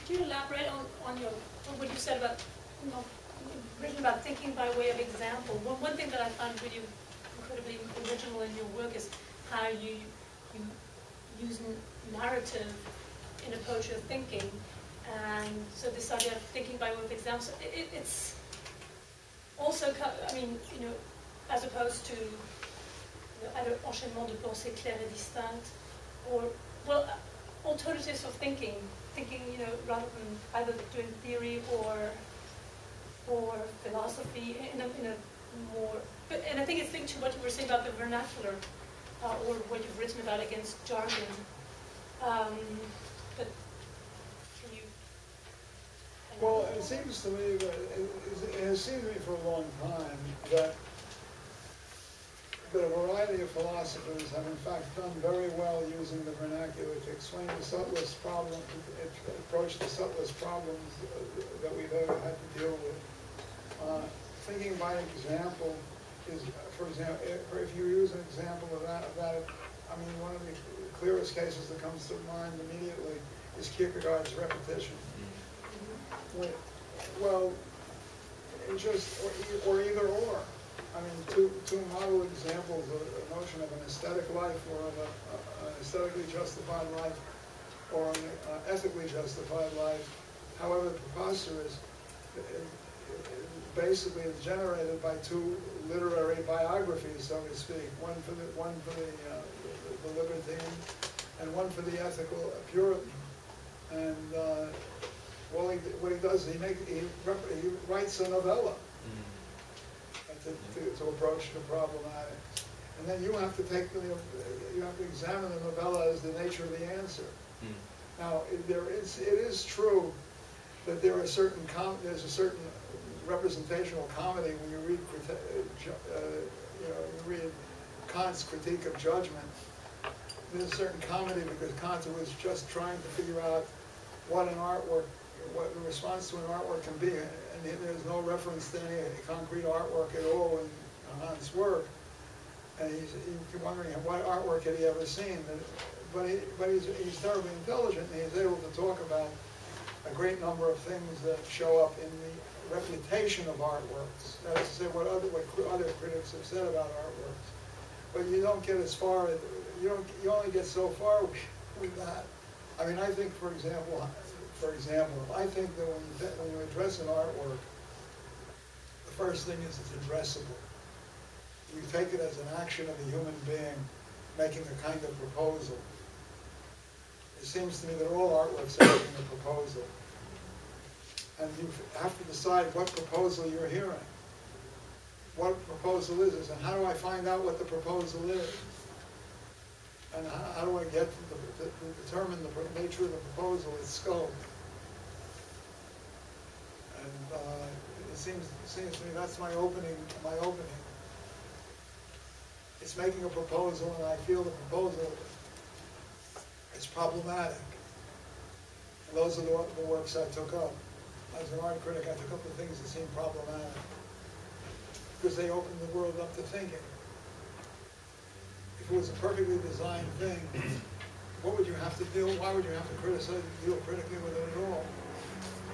could you elaborate on what you said about, written about thinking by way of example? One thing that I found really incredibly original in your work is how you use narrative in approach of thinking, and so this idea of thinking by way of examples, it's also, I mean, as opposed to either enchaînement de pensées claires et distinctes, or, well, alternatives of thinking, rather than either doing theory or philosophy in a more, and I think it's linked to what you were saying about the vernacular, or what you've written about against jargon. But can you? Well, it seems to me that it has seemed to me for a long time that a variety of philosophers have in fact done very well using the vernacular to explain the subtlest problems, approach the subtlest problems that we've ever had to deal with. Thinking by example is, for example, if you use an example of that, I mean, one of the clearest cases that comes to mind immediately is Kierkegaard's repetition. Well, it just, or either or. I mean, two model examples of a notion of an aesthetic life, or of an aesthetically justified life, or an ethically justified life, however preposterous, basically is generated by two literary biographies, so to speak. One for the libertine, and one for the ethical Puritan. And well, what he does is he writes a novella. To approach the problematic, and then you have to examine the novella as the nature of the answer. Now, it is true that there's a certain representational comedy when you read you read Kant's Critique of Judgment. There's a certain comedy because Kant was just trying to figure out what the response to an artwork can be, and there's no reference to any concrete artwork at all in Kant's work. And he's wondering what artwork had he ever seen. But he's terribly intelligent, and he's able to talk about a great number of things that show up in the reputation of artworks. That is to say, what other critics have said about artworks. But you don't get as far. You only get so far with that. I mean, I think, for example, I think that when you address an artwork, the first thing is it's addressable. You take it as an action of a human being making a kind of proposal. It seems to me that all artworks are making a proposal. And you have to decide what proposal you're hearing. What proposal is this, and how do I find out what the proposal is? And how do I get to determine the nature of the proposal, its scope? And it seems to me that's my opening. It's making a proposal, and I feel the proposal is problematic. And those are the works I took up. As an art critic, I took up the things that seemed problematic because they opened the world up to thinking. If it was a perfectly designed thing, what would you have to do? Why would you have to deal critically with it at all?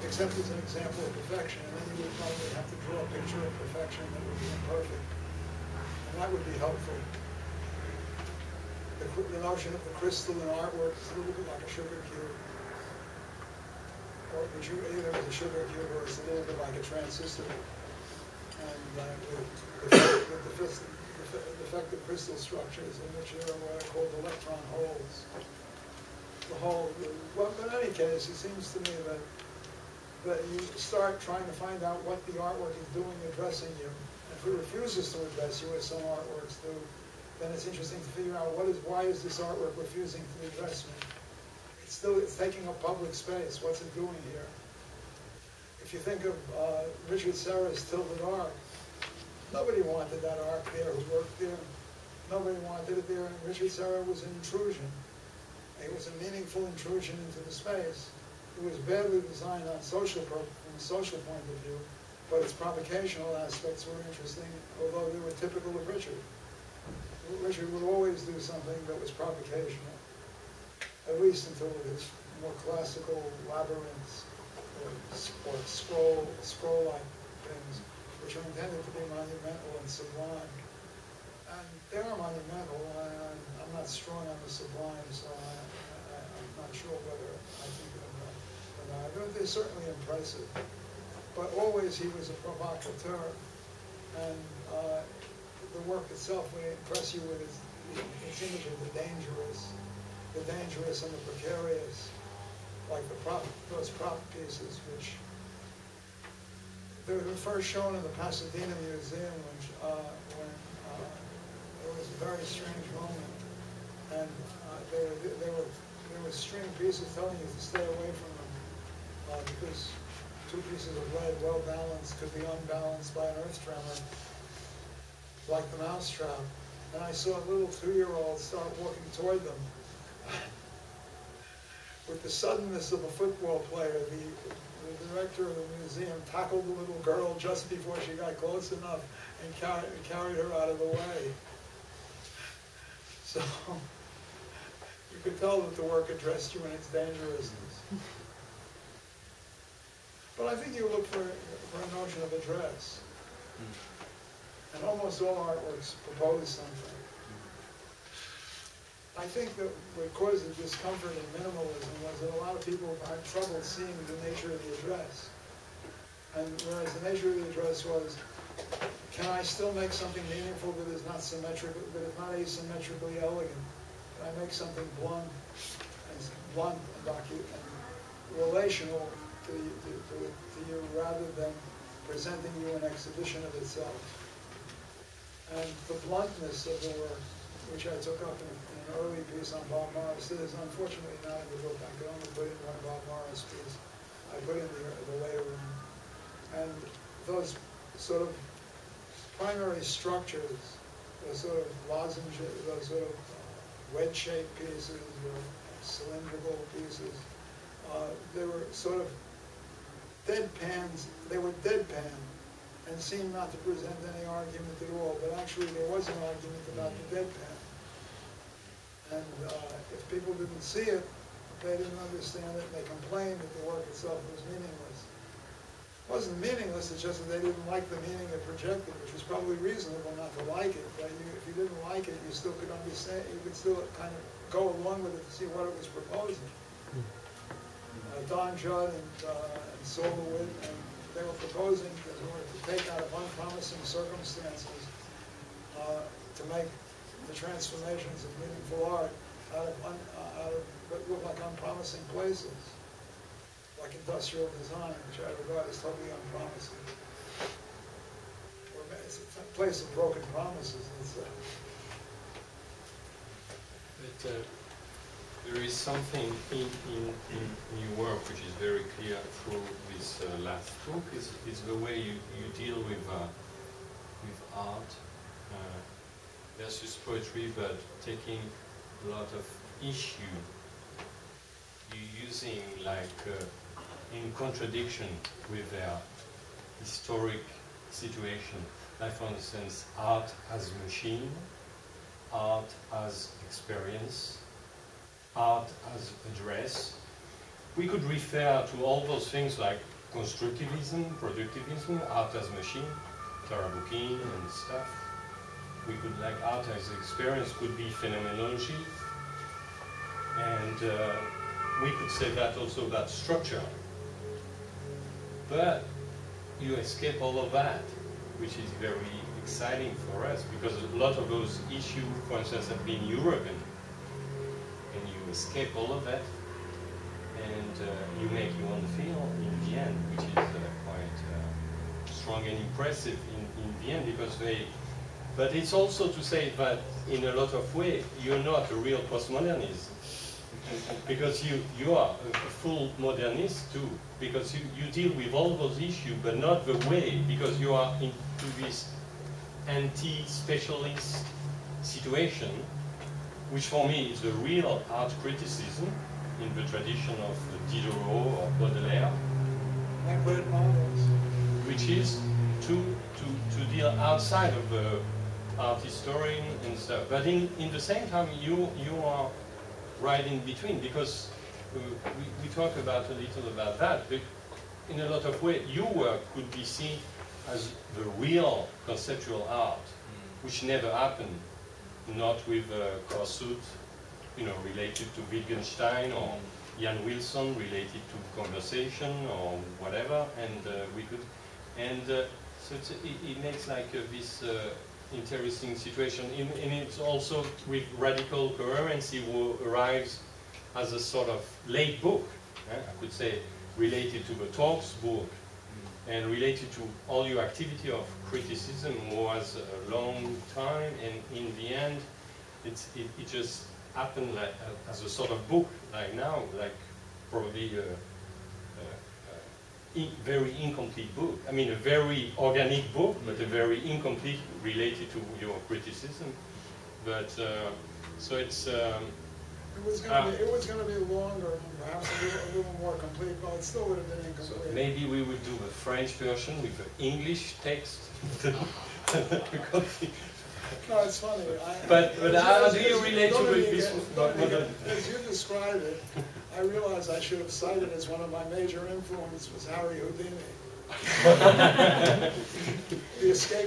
Except as an example of perfection, and then you would probably have to draw a picture of perfection that would be imperfect. And that would be helpful. The notion of the crystal in artwork is a little bit like a sugar cube. Or either as a sugar cube or it's a little bit like a transistor. And with the defective crystal structures in which there are what are called electron holes. Well, in any case, it seems to me that you start trying to find out what the artwork is doing addressing you. If it refuses to address you, as some artworks do, then it's interesting to figure out why is this artwork refusing to address me? It's taking up public space. What's it doing here? If you think of Richard Serra's Tilted Arc, nobody wanted that arc there who worked there. Nobody wanted it there, and Richard Serra was an intrusion. It was a meaningful intrusion into the space. It was badly designed from a social point of view, but its provocational aspects were interesting, although they were typical of Richard. Richard would always do something that was provocational, at least until his more classical labyrinths or scroll-like things, which are intended to be monumental and sublime. And they are monumental, and I'm not strong on the sublime, so I'm not sure whether I think of them or not. But they're certainly impressive. But always he was a provocateur, and the work itself would impress you with its image of the dangerous and the precarious, like those prop pieces, which they were first shown in the Pasadena Museum when it was a very strange moment, and they were string pieces telling you to stay away from them because two pieces of lead, well balanced, could be unbalanced by an earth tremor, like the mousetrap. And I saw a little 2-year-old start walking toward them. With the suddenness of a football player, the director of the museum tackled the little girl just before she got close enough and carried her out of the way. So you could tell that the work addressed you in its dangerousness. But I think you look for a notion of address. And almost all artworks propose something. I think that what caused the discomfort in minimalism was that a lot of people had trouble seeing the nature of the address. And whereas the nature of the address was, can I still make something meaningful that is not symmetrical, that is not asymmetrically elegant? Can I make something blunt and relational to you rather than presenting you an exhibition of itself? And the bluntness of the work, which I took up in an early piece on Bob Morris, that is unfortunately not in the book. I could only put in one Bob Morris piece. I put in the later one. And those sort of primary structures, those sort of lozenges, those sort of wedge-shaped pieces or cylindrical pieces, they were sort of deadpans. They were deadpan and seemed not to present any argument at all, but actually there was an argument about the deadpan. And if people didn't see it, they didn't understand it, and they complained that the work itself was meaningless. It wasn't meaningless, it's just that they didn't like the meaning it projected, which was probably reasonable not to like it, but if you didn't like it, you still could understand, you could still kind of go along with it to see what it was proposing. Don Judd and Saul DeWitt, and they were proposing in order to take out of unpromising circumstances to make the transformations of meaningful art out of what look like unpromising places, like industrial design, which I regard as totally unpromising. It's a place of broken promises. There is something in your work which is very clear through this last book, is the way you deal with art versus poetry, but taking a lot of issue, you using like in contradiction with their historic situation. Like for instance, art as machine, art as experience, art as address. We could refer to all those things like constructivism, productivism, art as machine, Clara Boukine and stuff. We could, like, art as experience could be phenomenology. And we could say that also about structure. But you escape all of that, which is very exciting for us, because a lot of those issues, for instance, have been European. And you escape all of that, and you make your own feel in the end, which is quite strong and impressive in the end, because but it's also to say that in a lot of ways, you're not a real postmodernist, because you are a full modernist too, because you deal with all those issues, but not the way, because you are into this anti-specialist situation, which for me is the real art criticism in the tradition of Diderot or Baudelaire, which is to deal outside of the art historian and stuff. But in the same time, you are right in between, because we talk about a little about that, but in a lot of ways, your work could be seen as the real conceptual art, which never happened, not with Kossuth, you know, related to Wittgenstein, or Jan Wilson related to conversation or whatever, and we could, and so it makes like this interesting situation, and it's also with radical coherency who arrives as a sort of late book, I could say, related to the talks book, and related to all your activity of criticism was a long time, and in the end, it just happened like as a sort of book, like now, like probably a very incomplete book. I mean, a very organic book, but a very incomplete related to your criticism. But so it's. It was going to be longer, perhaps a little more complete, but it still would have been incomplete. So maybe we would do a French version with an English text. No, it's funny. But how do you relate to this? As you describe it, I realize I should have cited as one of my major influences was Harry Houdini. The escape